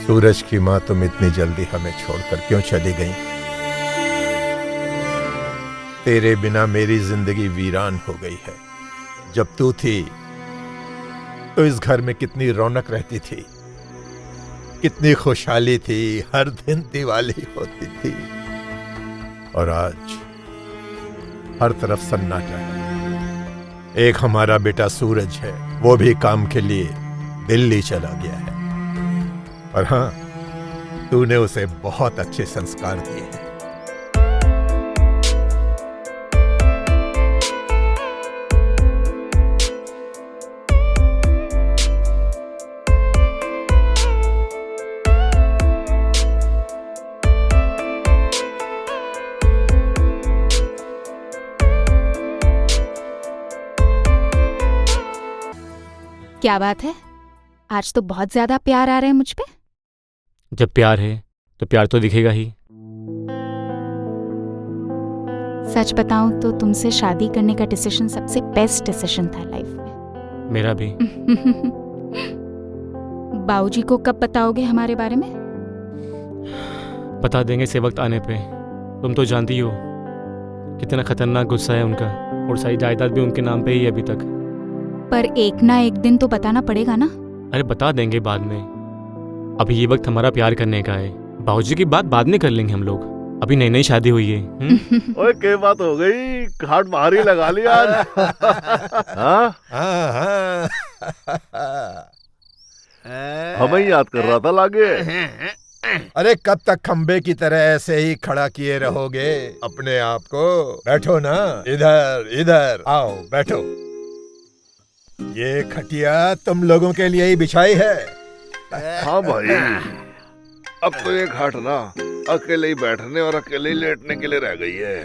सूरज की माँ, तुम इतनी जल्दी हमें छोड़कर क्यों चली गई? तेरे बिना मेरी जिंदगी वीरान हो गई है। जब तू थी तो इस घर में कितनी रौनक रहती थी, कितनी खुशहाली थी, हर दिन दिवाली होती थी। और आज हर तरफ सन्नाटा है। एक हमारा बेटा सूरज है, वो भी काम के लिए दिल्ली चला गया है। और हाँ, तूने उसे बहुत अच्छे संस्कार दिए हैं। क्या बात है, आज तो बहुत ज्यादा प्यार आ रहा है मुझ पे। जब प्यार है तो प्यार तो दिखेगा ही। सच बताऊं तो तुमसे शादी करने का डिसीजन सबसे बेस्ट डिसीजन था लाइफ में। मेरा भी। बाबूजी को कब बताओगे हमारे बारे में? बता देंगे इसे वक्त आने पे। तुम तो जानती हो कितना खतरनाक गुस्सा है उनका, और सारी जायदाद भी उनके नाम पे ही है अभी तक। पर एक ना एक दिन तो बताना पड़ेगा ना। अरे बता देंगे बाद में, अभी ये वक्त हमारा प्यार करने का है। बाबूजी की बात बाद में कर लेंगे हम लोग, अभी नई नई शादी हुई है। ओए क्या बात हो गई, घाट बाहर ही लगा लिया आज। हाँ? हमें याद कर रहा था लागे। अरे कब तक खंबे की तरह ऐसे ही खड़ा किए रहोगे अपने आप को? बैठो ना, इधर इधर आओ बैठो। ये खटिया तुम लोगों के लिए ही बिछाई है। हाँ भाई, अब तो ये घाट ना अकेले ही बैठने और अकेले ही लेटने के लिए रह गई है।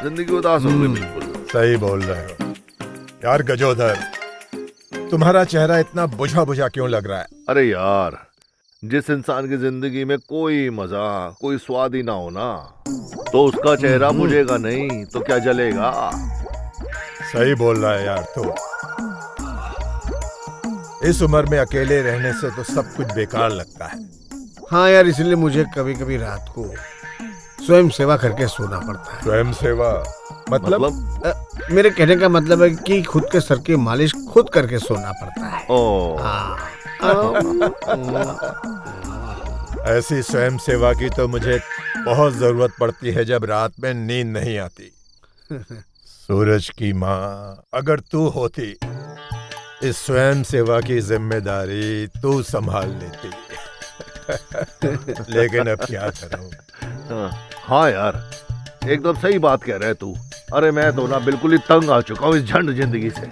जिंदगी उदास हो गई बिल्कुल। सही बोल रहे हो यार गजोधर, तुम्हारा चेहरा इतना बुझा बुझा क्यों लग रहा है? अरे यार, जिस इंसान की जिंदगी में कोई मजा कोई स्वाद ही ना हो ना, तो उसका चेहरा बुझेगा नहीं तो क्या जलेगा। सही बोल रहा है यार तू। इस उम्र में अकेले रहने से तो सब कुछ बेकार लगता है। हाँ यार, इसलिए मुझे कभी कभी रात को स्वयं सेवा करके सोना पड़ता है। स्वयं सेवा मतलब? मेरे कहने का मतलब है कि खुद के सर की मालिश खुद करके सोना पड़ता है। ओ ऐसी स्वयं सेवा की तो मुझे बहुत जरूरत पड़ती है जब रात में नींद नहीं आती। सूरज की माँ, अगर तू होती, इस स्वयं सेवा की जिम्मेदारी तू संभाल लेती। लेकिन अब क्या करूं? हाँ यार, एकदम सही बात कह रहा है तू। अरे मैं तो ना बिल्कुल ही तंग आ चुका हूँ इस झंड जिंदगी से।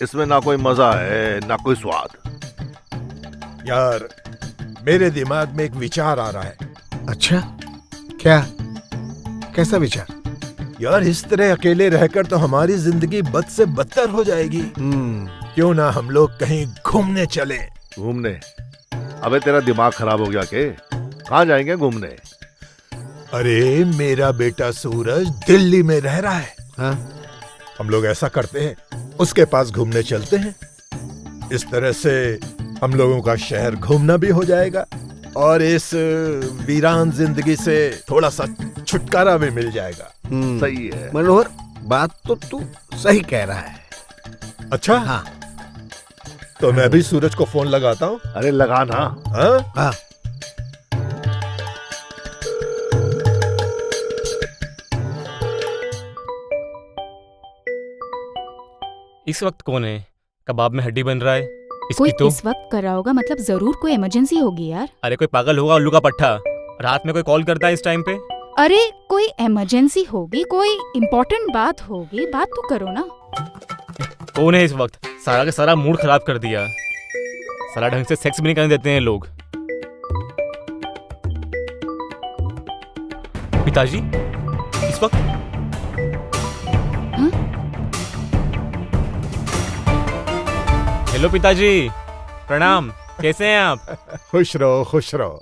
इसमें ना कोई मजा है ना कोई स्वाद। यार मेरे दिमाग में एक विचार आ रहा है। अच्छा, क्या? कैसा विचार? यार इस तरह अकेले रहकर तो हमारी जिंदगी बद से बदतर हो जाएगी। क्यों ना हम लोग कहीं घूमने चले? घूमने? अबे तेरा दिमाग खराब हो गया के? कहाँ जाएंगे घूमने? अरे मेरा बेटा सूरज दिल्ली में रह रहा है। हाँ? हम लोग ऐसा करते हैं, उसके पास घूमने चलते हैं। इस तरह से हम लोगों का शहर घूमना भी हो जाएगा और इस वीरान जिंदगी से थोड़ा सा छुटकारा भी मिल जाएगा। सही है मनोहर, बात तो तू सही कह रहा है। अच्छा हाँ, तो मैं भी सूरज को फोन लगाता हूँ। अरे लगा ना। हाँ? हाँ। इस वक्त कौन है? कबाब में हड्डी बन रहा है इसकी कोई तो। इस वक्त कर रहा होगा, मतलब जरूर कोई इमरजेंसी होगी यार। अरे कोई पागल होगा उल्लू का पट्टा, रात में कोई कॉल करता है इस टाइम पे? अरे कोई इमरजेंसी होगी, कोई इम्पोर्टेंट बात होगी, बात तो करो ना। कौन है इस वक्त? सारा का सारा मूड खराब कर दिया। सारा ढंग से सेक्स भी नहीं करने देते हैं लोग। पिताजी इस वक्त? हाँ? हेलो पिताजी, प्रणाम। कैसे हैं आप? खुश रहो खुश रहो।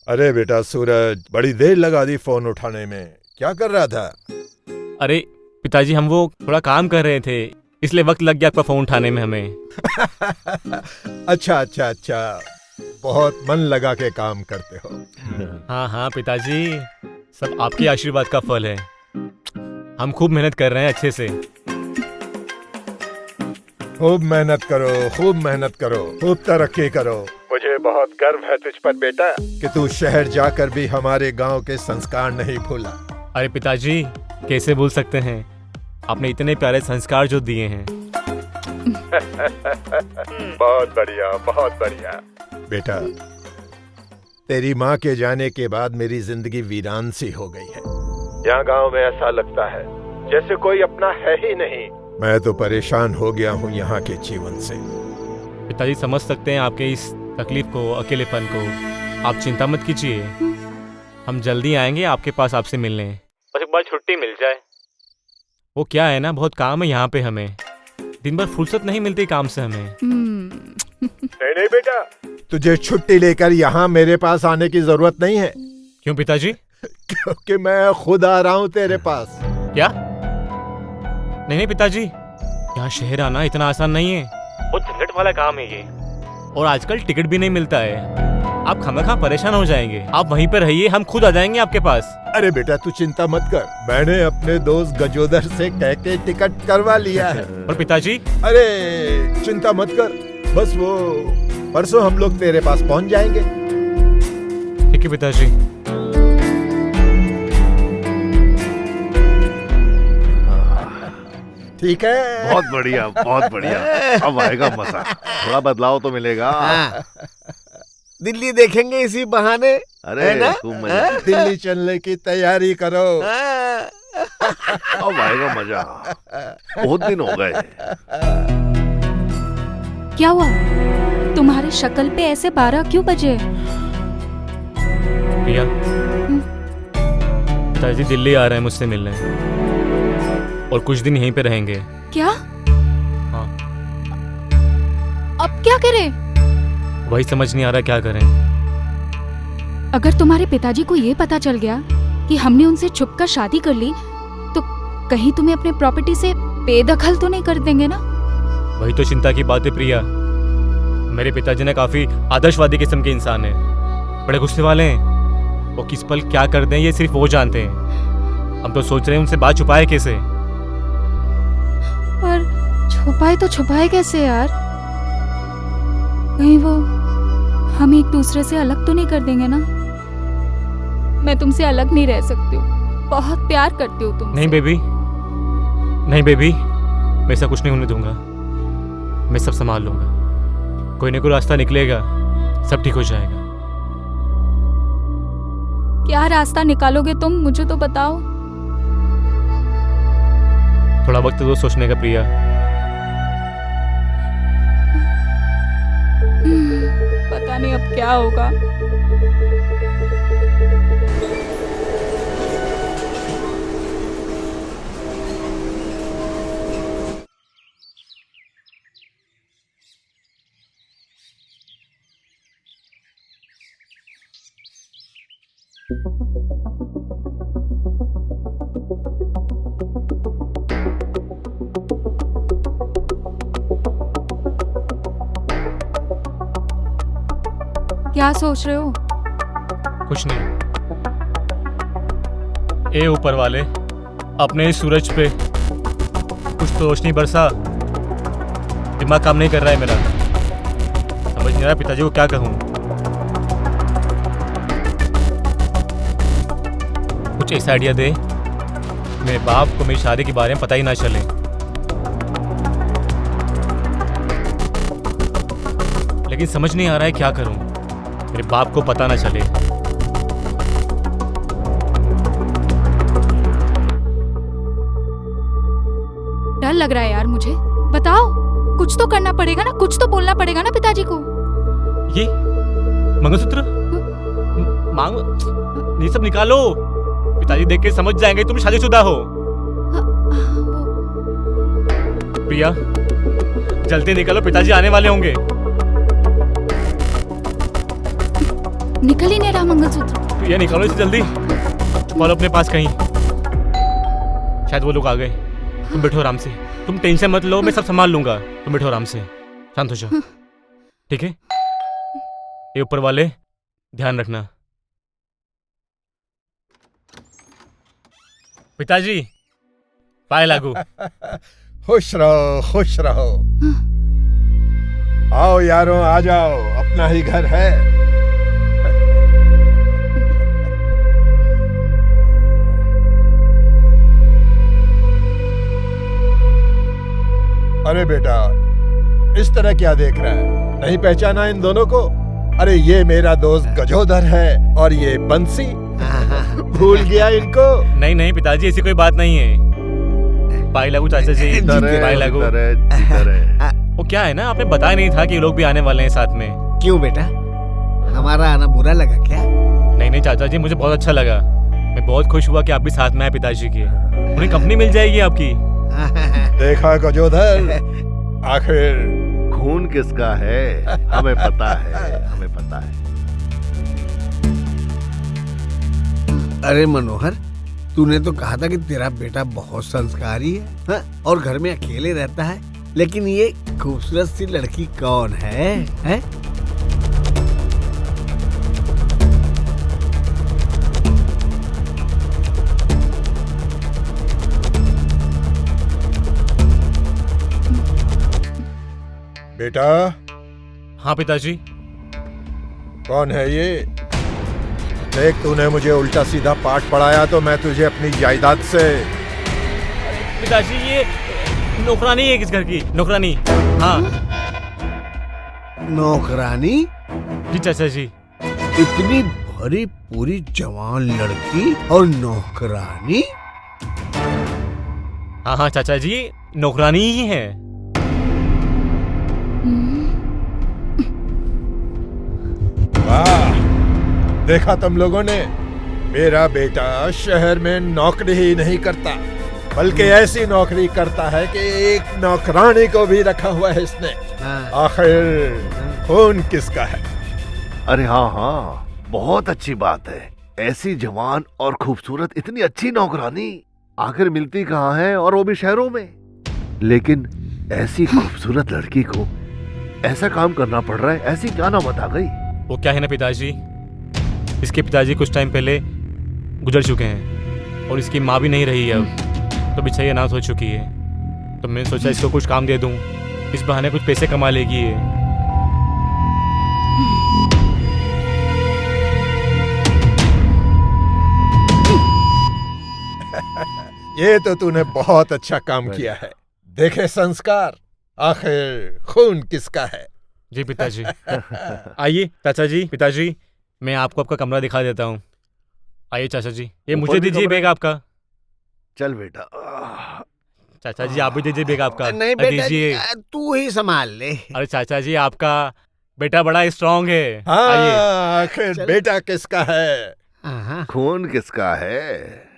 अरे बेटा सूरज, बड़ी देर लगा दी फोन उठाने में, क्या कर रहा था? अरे पिताजी, हम वो थोड़ा काम कर रहे थे, इसलिए वक्त लग गया आपका फोन उठाने में हमें। अच्छा अच्छा अच्छा, बहुत मन लगा के काम करते हो। हाँ हाँ पिताजी, सब आपके आशीर्वाद का फल है। हम खूब मेहनत कर रहे हैं अच्छे से। खूब मेहनत करो, खूब मेहनत करो, खूब तरक्की करो। मुझे बहुत गर्व है तुझ पर बेटा कि तू शहर जाकर भी हमारे गांव के संस्कार नहीं भूला। अरे पिताजी, कैसे भूल सकते हैं, आपने इतने प्यारे संस्कार जो दिए हैं। बहुत बढ़िया, बहुत बढ़िया। बेटा, तेरी माँ के जाने के बाद मेरी जिंदगी वीरान सी हो गई है। यहाँ गांव में ऐसा लगता है जैसे कोई अपना है ही नहीं। मैं तो परेशान हो गया हूँ यहाँ के जीवन से। पिताजी समझ सकते हैं आपके इस तकलीफ को, अकेलेपन को। आप चिंता मत कीजिए, हम जल्दी आएंगे आपके पास आपसे मिलने। बस एक बार छुट्टी मिल जाए। वो क्या है ना, बहुत काम है यहाँ पे, हमें दिन भर फुर्सत नहीं मिलती काम से हमें। नहीं नहीं बेटा, तुझे छुट्टी लेकर यहाँ मेरे पास आने की जरूरत नहीं है। क्यों पिताजी? क्योंकि मैं खुद आ रहा हूँ तेरे पास। क्या? नहीं नहीं पिताजी, यहाँ शहर आना इतना आसान नहीं है, बहुत झंझट वाला काम है ये, और आजकल टिकट भी नहीं मिलता है। आप खामखा परेशान हो जाएंगे। आप वहीं पर रहिए, हम खुद आ जाएंगे आपके पास। अरे बेटा तू चिंता मत कर, मैंने अपने दोस्त गजोदर से कह के टिकट करवा लिया है। और पिताजी? अरे चिंता मत कर, बस वो परसों हम लोग तेरे पास पहुंच जाएंगे। ठीक है पिताजी। ठीक है, बहुत बढ़िया, बहुत बढ़िया। अब आएगा मजा, थोड़ा बदलाव तो मिलेगा। हाँ। दिल्ली देखेंगे इसी बहाने। अरे है ना? खूब मजा। दिल्ली चलने की तैयारी करो। हाँ। अब आएगा मजा, बहुत दिन हो गए। क्या हुआ? तुम्हारी शक्ल पे ऐसे 12 क्यों बजे? प्रिया, पिताजी दिल्ली आ रहे हैं मुझसे मिलने, और कुछ दिन यहीं पे रहेंगे। क्या? हाँ। अब क्या करें? वही समझ नहीं आ रहा क्या करें। अगर तुम्हारे पिताजी को ये पता चल गया कि हमने उनसे छुपकर शादी कर ली, तो कहीं तुम्हें अपने प्रॉपर्टी से बेदखल तो नहीं कर देंगे ना? वही तो चिंता की बात है प्रिया। मेरे पिताजी ने काफी आदर्शवादी किस्म के इंसान हैं, बड़े गुस्से वाले हैं। वो किस पल क्या कर दें ये सिर्फ वो जानते हैं। हम तो सोच रहे हैं उनसे बात छुपाए कैसे। पर छुपाए तो छुपाए कैसे यार? कहीं वो हम एक दूसरे से अलग तो नहीं कर देंगे ना? मैं तुमसे अलग नहीं रह सकती हूँ, बहुत प्यार करती हूँ तुमसे। नहीं बेबी, नहीं बेबी, मैं ऐसा कुछ नहीं होने दूंगा। मैं सब संभाल लूंगा, कोई ना कोई रास्ता निकलेगा, सब ठीक हो जाएगा। क्या रास्ता निकालोगे तुम, मुझे तो बताओ। थोड़ा वक्त दो सोचने का प्रिया। पता नहीं अब क्या होगा। क्या सोच रहे हो? कुछ नहीं। ए ऊपर वाले, अपने इस सूरज पे कुछ तो रोशनी बरसा। दिमाग काम नहीं कर रहा है मेरा, समझ नहीं रहा पिताजी को क्या कहूँ। कुछ ऐसा आइडिया दे, मेरे बाप को मेरी शादी के बारे में पता ही ना चले। लेकिन समझ नहीं आ रहा है क्या करूं, मेरे बाप को पता ना चले। डर लग रहा है यार मुझे। बताओ, कुछ तो करना पड़ेगा ना, कुछ तो बोलना पड़ेगा ना पिताजी को। ये मंगलसूत्र मांग, ये सब निकालो, पिताजी देख के समझ जाएंगे तुम शादीशुदा हो। प्रिया जल्दी निकालो, पिताजी आने वाले होंगे। निकल ही नहीं रहा मंगलसूत्र। प्रिया निकालो इसे जल्दी, छुपा लो अपने पास कहीं, शायद वो लोग आ गए। तुम बैठो आराम से, तुम टेंशन मत लो, मैं सब संभाल लूंगा। तुम बैठो आराम से, शांत हो जाओ, ठीक है? ये ऊपर वाले ध्यान रखना। पिताजी पाए लागू। खुश रहो, खुश रहो। आओ यारों, आ जाओ, अपना ही घर है। अरे बेटा, इस तरह क्या देख रहा है? नहीं पहचाना इन दोनों को? अरे ये मेरा दोस्त गजोदर है और ये बंसी। भूल गया इनको? नहीं नहीं पिताजी, ऐसी कोई बात नहीं है। पाए लागू चाचा जी, पाए लागू। वो क्या है ना, आपने बताया नहीं था कि ये लोग भी आने वाले हैं साथ में। क्यों बेटा, हमारा आना बुरा लगा क्या? नहीं नहीं चाचा जी, मुझे बहुत अच्छा लगा। मैं बहुत खुश हुआ कि आप भी साथ में आए पिताजी के। उन्हें कंपनी मिल जाएगी आपकी। देखा गजोदर, आखिर खून किसका है हमें पता है, हमें पता है। अरे मनोहर, तूने तो कहा था कि तेरा बेटा बहुत संस्कारी है, हाँ? और घर में अकेले रहता है, लेकिन ये खूबसूरत सी लड़की कौन है, हैं? बेटा, हाँ पिताजी। कौन है ये? देख, तूने मुझे उल्टा सीधा पाठ पढ़ाया तो मैं तुझे अपनी जायदाद से। पिताजी ये नौकरानी है किस घर की, नौकरानी। हाँ नौकरानी? जी चाचा जी। इतनी भरी पूरी जवान लड़की और नौकरानी? हाँ हाँ चाचा जी, नौकरानी ही है। वाह, देखा तुम लोगों ने? मेरा बेटा शहर में नौकरी ही नहीं करता, बल्कि ऐसी नौकरी करता है कि एक नौकरानी को भी रखा हुआ है इसने। आखिर खून किसका है? अरे हाँ हाँ, बहुत अच्छी बात है। ऐसी जवान और खूबसूरत इतनी अच्छी नौकरानी आखिर मिलती कहाँ है, और वो भी शहरों में। लेकिन ऐसी खूबसूरत लड़की को ऐसा काम करना पड़ रहा है, ऐसी क्या नौबत आ गई? वो क्या है ना पिताजी, इसके पिताजी कुछ टाइम पहले गुजर चुके हैं और इसकी माँ भी नहीं रही है अब, तो बेचारी अनाथ हो चुकी है। तो मैंने सोचा इसको कुछ काम दे दूं, इस बहाने कुछ पैसे कमा लेगी ये। ये तो तूने बहुत अच्छा काम किया है। देखे संस्कार, आखिर खून किसका है? जी पिताजी। आइए चाचा जी, पिताजी मैं आपको आपका कमरा दिखा देता हूँ। आइए चाचा जी, ये ऊपर मुझे भी दीजिए कमरा? बैग आपका। चल बेटा। चाचा जी आप भी दीजिए बैग आपका। नहीं बेटा, दीजिए। तू ही संभाल ले। अरे चाचा जी, आपका बेटा बड़ा स्ट्रांग है। आइए। हाँ, आखिर चल। बेटा किसका है? हाँ। खून किसका है?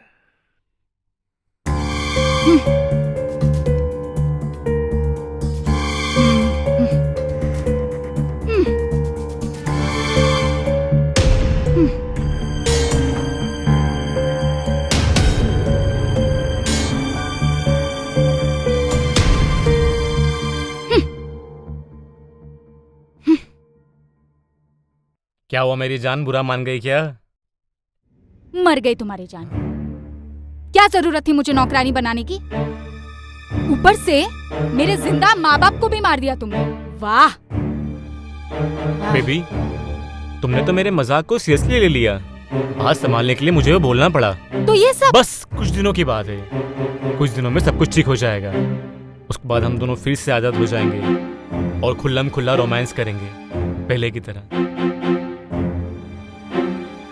क्या हुआ मेरी जान, बुरा मान गई क्या? मर गई तुम्हारी जान। क्या जरूरत थी मुझे नौकरानी बनाने की? ऊपर से मेरे जिंदा माँ बाप को भी मार दिया तुमने। वाह। बेबी, तुमने तो मेरे मजाक को सीरियसली ले लिया। बात संभालने के लिए मुझे वो बोलना पड़ा। तो ये सब बस कुछ दिनों की बात है, कुछ दिनों में सब कुछ ठीक हो जाएगा। उसके बाद हम दोनों फिर से आजाद हो जाएंगे और खुल्लम खुल्ला रोमांस करेंगे पहले की तरह।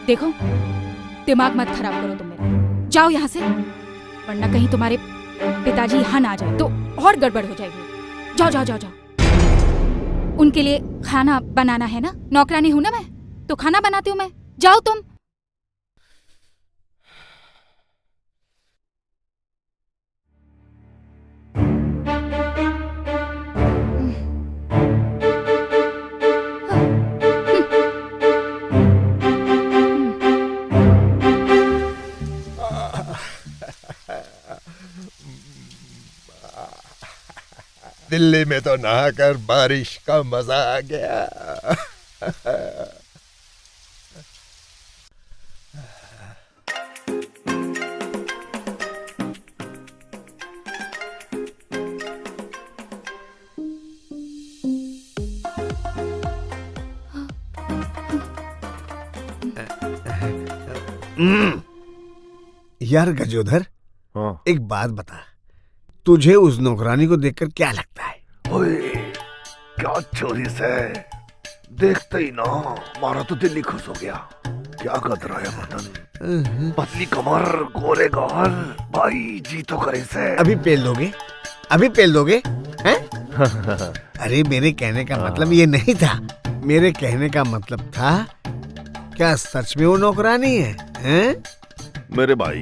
देखो, दिमाग मत खराब करो तुम मेरा। जाओ यहाँ से, वरना कहीं तुम्हारे पिताजी यहाँ ना आ जाए तो और गड़बड़ हो जाएगी। जाओ जाओ जाओ जाओ। उनके लिए खाना बनाना है ना, नौकरानी हूं ना मैं, तो खाना बनाती हूँ मैं। जाओ तुम। दिल्ली में तो नहाकर बारिश का मजा आ गया। यार गजोधर, हाँ। एक बात बता, तुझे उस नौकरानी को देखकर क्या लगता है? ओए, क्या चोरी से देखते ही ना मारा तो दिल ही खुश हो गया। क्या कतरा है बदन, पतली कमर, गोरे गाल, भाई जी तो करे से। अभी पेल दोगे? अभी पेल दोगे हैं? अरे मेरे कहने का मतलब ये नहीं था। मेरे कहने का मतलब था, क्या सच में वो नौकरानी है? हैं? मेरे भाई,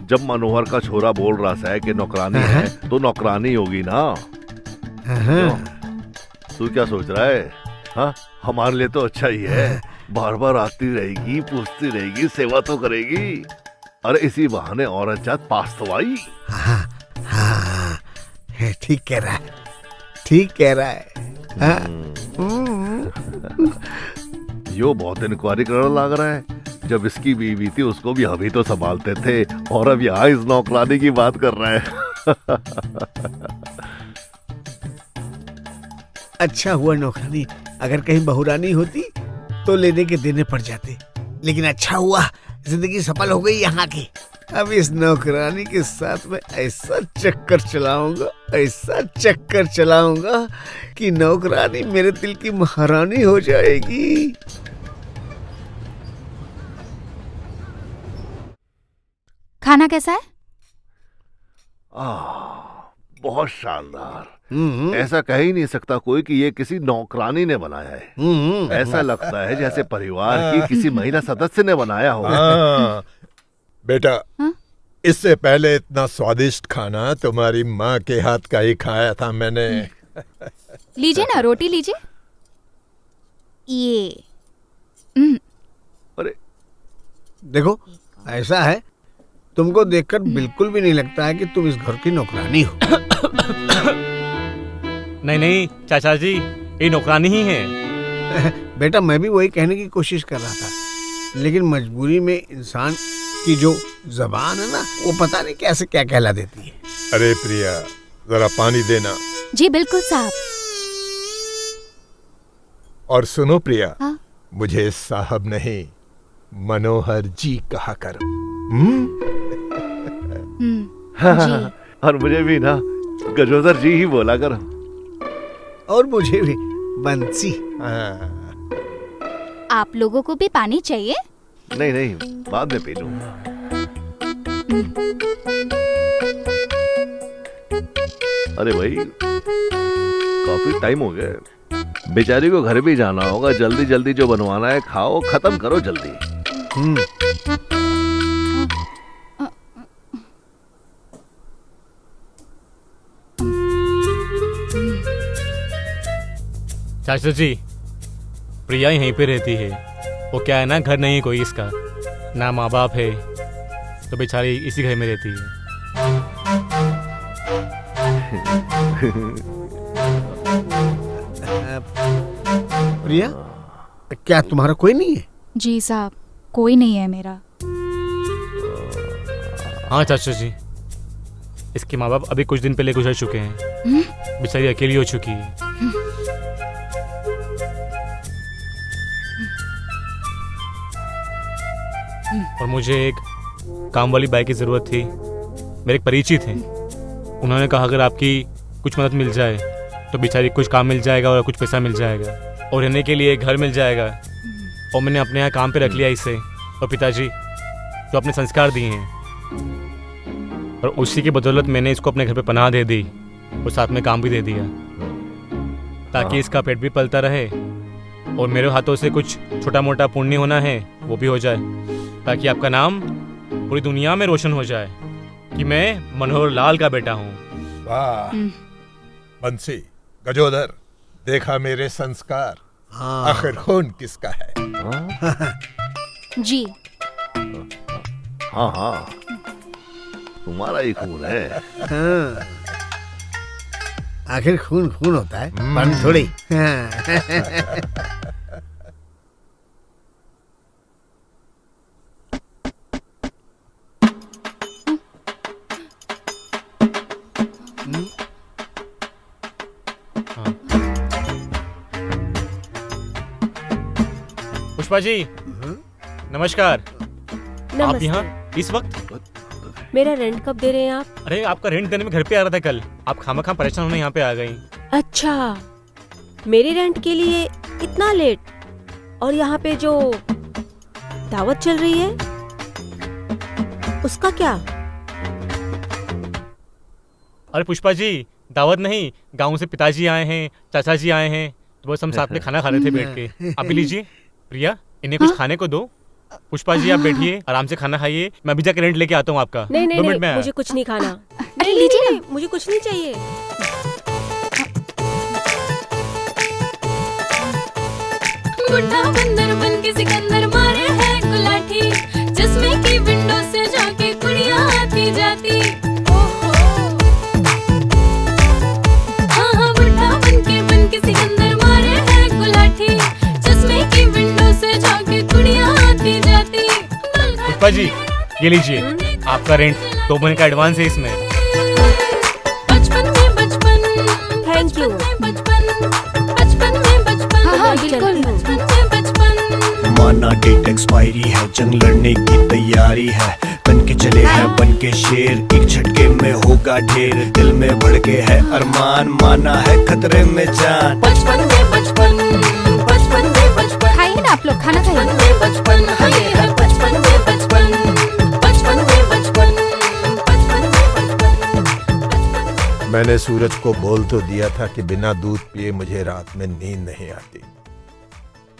जब मनोहर का छोरा बोल रहा है कि नौकरानी है तो नौकरानी होगी ना। तू क्या सोच रहा है? हाँ, हमारे लिए तो अच्छा ही है। बार बार आती रहेगी, पूछती रहेगी, सेवा तो करेगी। अरे इसी बहाने औरत जात पास तो आई। हाँ, हाँ, ठीक कह रहा है, ठीक कह रहा है। यो बहुत इंक्वायरी करने लग रहा है। जब इसकी बीवी थी उसको भी हम ही तो संभालते थे, और अब यहाँ इस नौकरानी की बात कर रहा है। अच्छा हुआ नौकरानी, अगर कहीं बहुरानी होती तो लेने के देने पड़ जाते। लेकिन अच्छा हुआ जिंदगी सफल हो गई यहाँ की। अब इस नौकरानी के साथ में ऐसा चक्कर चलाऊंगा, ऐसा चक्कर चलाऊंगा कि नौकरानी मेरे दिल की महारानी हो जाएगी। खाना कैसा है? बहुत शानदार। ऐसा कह ही नहीं सकता कोई कि ये किसी नौकरानी ने बनाया है। ऐसा लगता है जैसे परिवार की किसी महिला सदस्य ने बनाया हो। हाँ, बेटा, हाँ? इससे पहले इतना स्वादिष्ट खाना तुम्हारी माँ के हाथ का ही खाया था मैंने। लीजिए ना, रोटी लीजिए। ये अरे देखो, ऐसा है, तुमको देखकर बिल्कुल भी नहीं लगता है कि तुम इस घर की नौकरानी हो। नहीं नहीं चाचा जी, ये नौकरानी ही है। बेटा, मैं भी वही कहने की कोशिश कर रहा था, लेकिन मजबूरी में इंसान की जो जबान है ना, वो पता नहीं कैसे क्या कहला देती है। अरे प्रिया, जरा पानी देना। जी बिल्कुल साहब। और सुनो प्रिया, हाँ? मुझे साहब नहीं, मनोहर जी कहा करो। जी। और मुझे भी ना गजोदर जी ही बोला करो। और मुझे भी बंसी। हाँ। आप लोगों को भी पानी चाहिए? नहीं नहीं, बाद में पी लूं। अरे भाई, काफी टाइम हो गया, बेचारी को घर भी जाना होगा। जल्दी जल्दी जो बनवाना है खाओ, खत्म करो जल्दी। चाचा जी, प्रिया यहीं पे रहती है। वो क्या है ना, घर नहीं है कोई इसका, ना माँ बाप है, तो बेचारी इसी घर में रहती है। प्रिया, क्या तुम्हारा कोई नहीं है? जी साहब, कोई नहीं है मेरा। हाँ चाचा जी, इसके माँ बाप अभी कुछ दिन पहले गुजर चुके हैं। बेचारी अकेली हो चुकी है। और मुझे एक काम वाली बाई की ज़रूरत थी। मेरे एक परिचित थे, उन्होंने कहा अगर आपकी कुछ मदद मिल जाए तो बेचारी कुछ काम मिल जाएगा और कुछ पैसा मिल जाएगा और रहने के लिए घर मिल जाएगा। और मैंने अपने यहाँ काम पे रख लिया इसे। और पिताजी जो अपने संस्कार दिए हैं, और उसी की बदौलत मैंने इसको अपने घर पे पनाह दे दी और साथ में काम भी दे दिया, ताकि इसका पेट भी पलता रहे और मेरे हाथों से कुछ छोटा मोटा पुण्य होना है वो भी हो जाए, ताकि आपका नाम पूरी दुनिया में रोशन हो जाए कि मैं मनोहर लाल का बेटा हूँ। वाह बंसी, गजोदर, देखा मेरे संस्कार। आखिर खून किसका है? जी। हाँ हाँ, तुम्हारा ही खून है। आखिर खून खून होता है, पानी थोड़ी। पुष्पा जी नमस्कार। आप नमस्ते। यहाँ इस वक्त? मेरा रेंट कब दे रहे हैं आप? अरे आपका रेंट देने में घर पे आ रहा था कल, आप खामखा परेशान होने यहाँ पे आ गई। अच्छा, मेरे रेंट के लिए इतना लेट? और यहाँ पे जो दावत चल रही है उसका क्या? अरे पुष्पा जी दावत नहीं, गाँव से पिताजी आए हैं, चाचा जी आए हैं, तो बस हम साथ में खाना खा रहे थे बैठ के। आप भी लीजिए। प्रिया इन्हें कुछ खाने को दो। पुष्पा जी आप बैठिए, आराम से खाना खाइए, मैं अभी जाकर रेंट लेके आता हूँ आपका। नहीं नहीं 2 मिनट में नहीं, आया। मुझे कुछ नहीं खाना। अरे लीजिए ना। मुझे कुछ नहीं चाहिए। बुढ़ा बंदर बन के सिकंदर मारे है गुलाठी, जिसमें की विंडो से जाके कुड़ियां आती जाती। ओहो हाँ हाँ, बुढ़ा बन के सिकंदर मारे है गुलाठी, जिसमें की विंडो से जाके कुड़ियां आती जाती। पुष्पा जी ये लीजिए आपका रेंट, 2 महीने का एडवांस है इसमें। बचपन में बचपन, थैंक यू। बचपन में बचपन, हाँ हाँ बिल्कुल। बचपन में बचपन। माना डेट एक्सपायरी है, जंग लड़ने की तैयारी है, बन के चले हैं बन के शेर, एक झटके में होगा ढेर, दिल में भड़के है अरमान, माना है खतरे में जान। बचपन में बचपन, बचपन में बचपन, खाइए ना आप लोग, खाना खाइए। बचपन में बचपन, हाँ ये है बचपन में बचपन, बचपन में बचपन, बचपन में बचपन। मैंने सूरज को बोल तो दिया था कि बिना दूध पिए मुझे रात में नींद नहीं आती,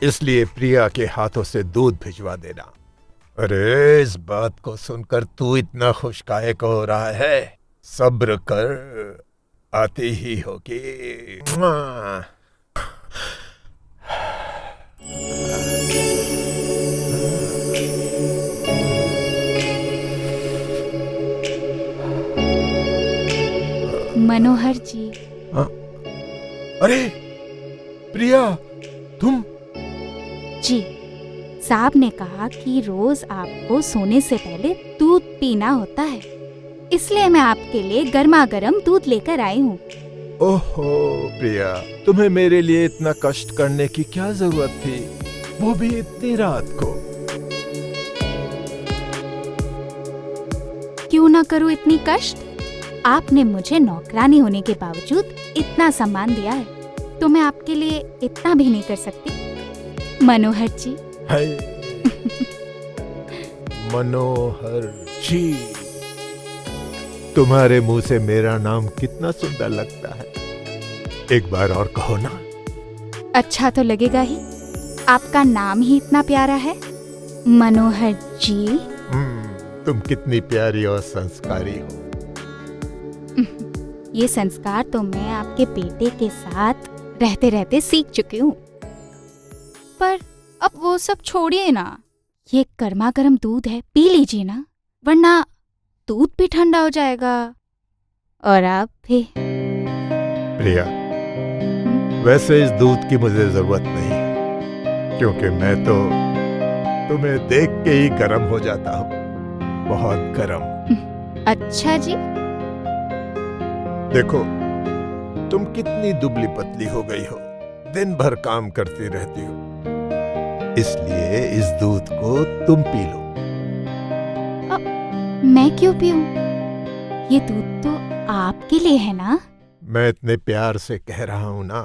इसलिए प्रिया के हाथों से दूध भिजवा देना। अरे इस बात को सुनकर तू इतना खुश काहे को हो रहा है? सब्र कर, आती ही होगी। मनोहर जी। अरे प्रिया तुम? जी, साहब ने कहा कि रोज आपको सोने से पहले दूध पीना होता है, इसलिए मैं आपके लिए गर्मा गर्म दूध लेकर आई हूँ। ओहो प्रिया, तुम्हें मेरे लिए इतना कष्ट करने की क्या जरूरत थी, वो भी इतनी रात को? क्यों ना करूँ इतनी कष्ट? आपने मुझे नौकरानी होने के बावजूद इतना सम्मान दिया है, तो मैं आपके लिए इतना भी नहीं कर सकती मनोहर जी। है मनोहर जी, तुम्हारे मुंह से मेरा नाम कितना सुंदर लगता है, एक बार और कहो ना। अच्छा तो लगेगा ही, आपका नाम ही इतना प्यारा है मनोहर जी। तुम कितनी प्यारी और संस्कारी हो। ये संस्कार तो मैं आपके बेटे के साथ रहते रहते सीख चुकी हूँ। पर अब वो सब छोड़िए ना, ये गर्मा गर्म दूध है, पी लीजिए ना, वरना दूध भी ठंडा हो जाएगा और आप भी। प्रिया, वैसे इस दूध की मुझे जरूरत नहीं, क्योंकि मैं तो तुम्हें देख के ही गर्म हो जाता हूँ, बहुत गर्म। अच्छा जी। देखो तुम कितनी दुबली पतली हो गई हो, दिन भर काम करती रहती हो, इसलिए इस दूध को तुम पी लो। मैं क्यों पीऊं? ये दूध तो आपके लिए है ना? मैं इतने प्यार से कह रहा हूं ना,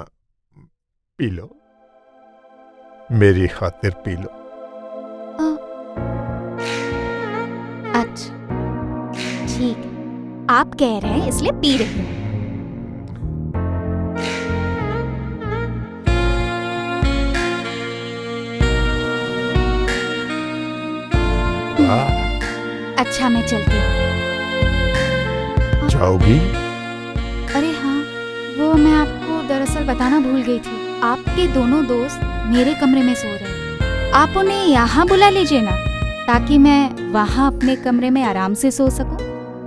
पी लो, मेरी खातिर पी लो। अच्छा ठीक है, आप कह रहे हैं इसलिए पी रही हूँ। अच्छा मैं चलती हूँ। जाओगी? अरे हाँ, वो मैं आपको दरअसल बताना भूल गई थी, आपके दोनों दोस्त मेरे कमरे में सो रहे हैं, आप उन्हें यहाँ बुला लीजिए ना, ताकि मैं वहाँ अपने कमरे में आराम से सो सकूं।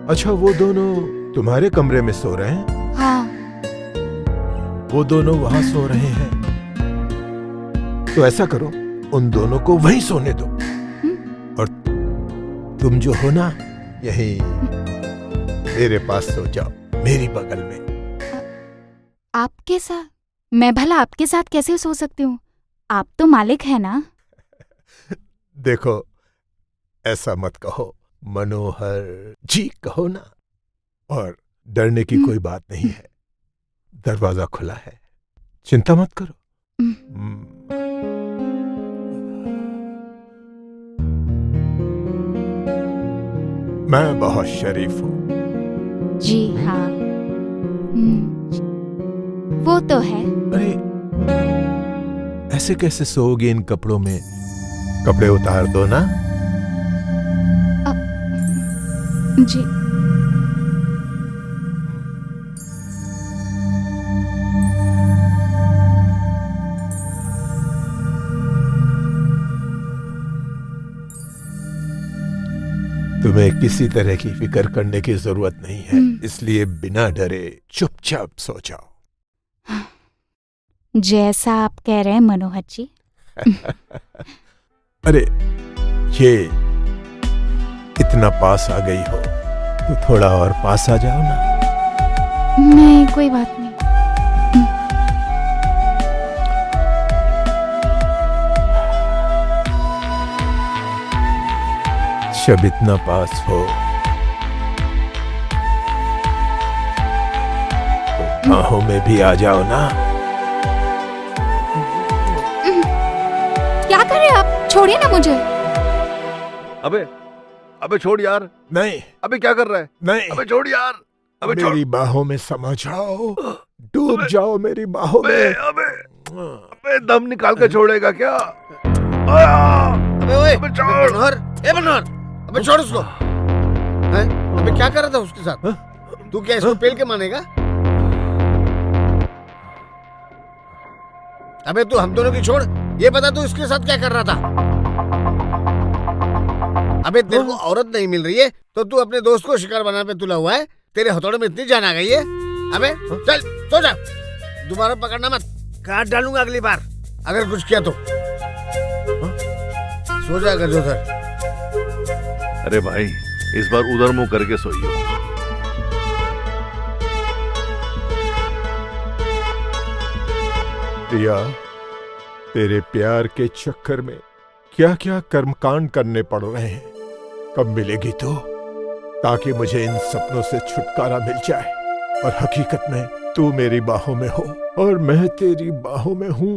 अच्छा वो दोनों तुम्हारे कमरे में सो रहे हैं? हाँ। वो दोनों वहां सो रहे हैं, तो ऐसा करो, उन दोनों को वहीं सोने दो, और तुम जो हो ना, यहीं मेरे पास सो जाओ, मेरी बगल में। आपके साथ? मैं भला आपके साथ कैसे सो सकती हूँ? आप तो मालिक है ना। देखो, ऐसा मत कहो, मनोहर जी कहो ना। और डरने की कोई बात नहीं है, दरवाजा खुला है, चिंता मत करो। मैं बहुत शरीफ हूँ। जी हाँ, वो तो है। अरे, ऐसे कैसे सोओगे इन कपड़ों में? कपड़े उतार दो ना। जी। तुम्हें किसी तरह की फिक्र करने की जरूरत नहीं है, इसलिए बिना डरे चुपचाप सो जाओ। जैसा आप कह रहे हैं मनोहर जी। अरे, ये इतना पास आ गई हो तो थोड़ा और पास आ जाओ ना। नहीं, कोई बात नहीं। जब इतना पास हो तो बाहों में भी आ जाओ ना। क्या कर रहे हैं आप? छोड़िए ना मुझे। अबे छोड़ यार। नहीं। अबे क्या कर रहा है? नहीं। अबे छोड़ यार। अबे छोड़। मेरी बाहों में समा जाओ, डूब जाओ मेरी बाहों में। अबे दम निकाल के छोड़ेगा क्या? अबे ओए, मनोहर, मनोहर, अबे छोड़ उसको। हैं? अबे क्या कर रहा था उसके साथ? तू क्या इसको पेल के मानेगा? अबे तू हम दोनों की छोड़, ये बता तू इसके साथ क्या कर रहा था? अबे तेरे को औरत नहीं मिल रही है तो तू अपने दोस्त को शिकार बनाने पे तुला हुआ है। तेरे हथौड़े में इतनी जान आ गई है। अबे चल सो जा, दोबारा पकड़ना मत, काट डालूंगा अगली बार अगर कुछ किया तो। सो जा गजोधर। अरे भाई, इस बार उधर मुंह करके सोइयो। प्रिया, तेरे प्यार के चक्कर में क्या क्या कर्मकांड करने पड़ रहे हैं। कब मिलेगी तू, ताकि मुझे इन सपनों से छुटकारा मिल जाए और हकीकत में तू मेरी बाहों में हो और मैं तेरी बाहों में हूं।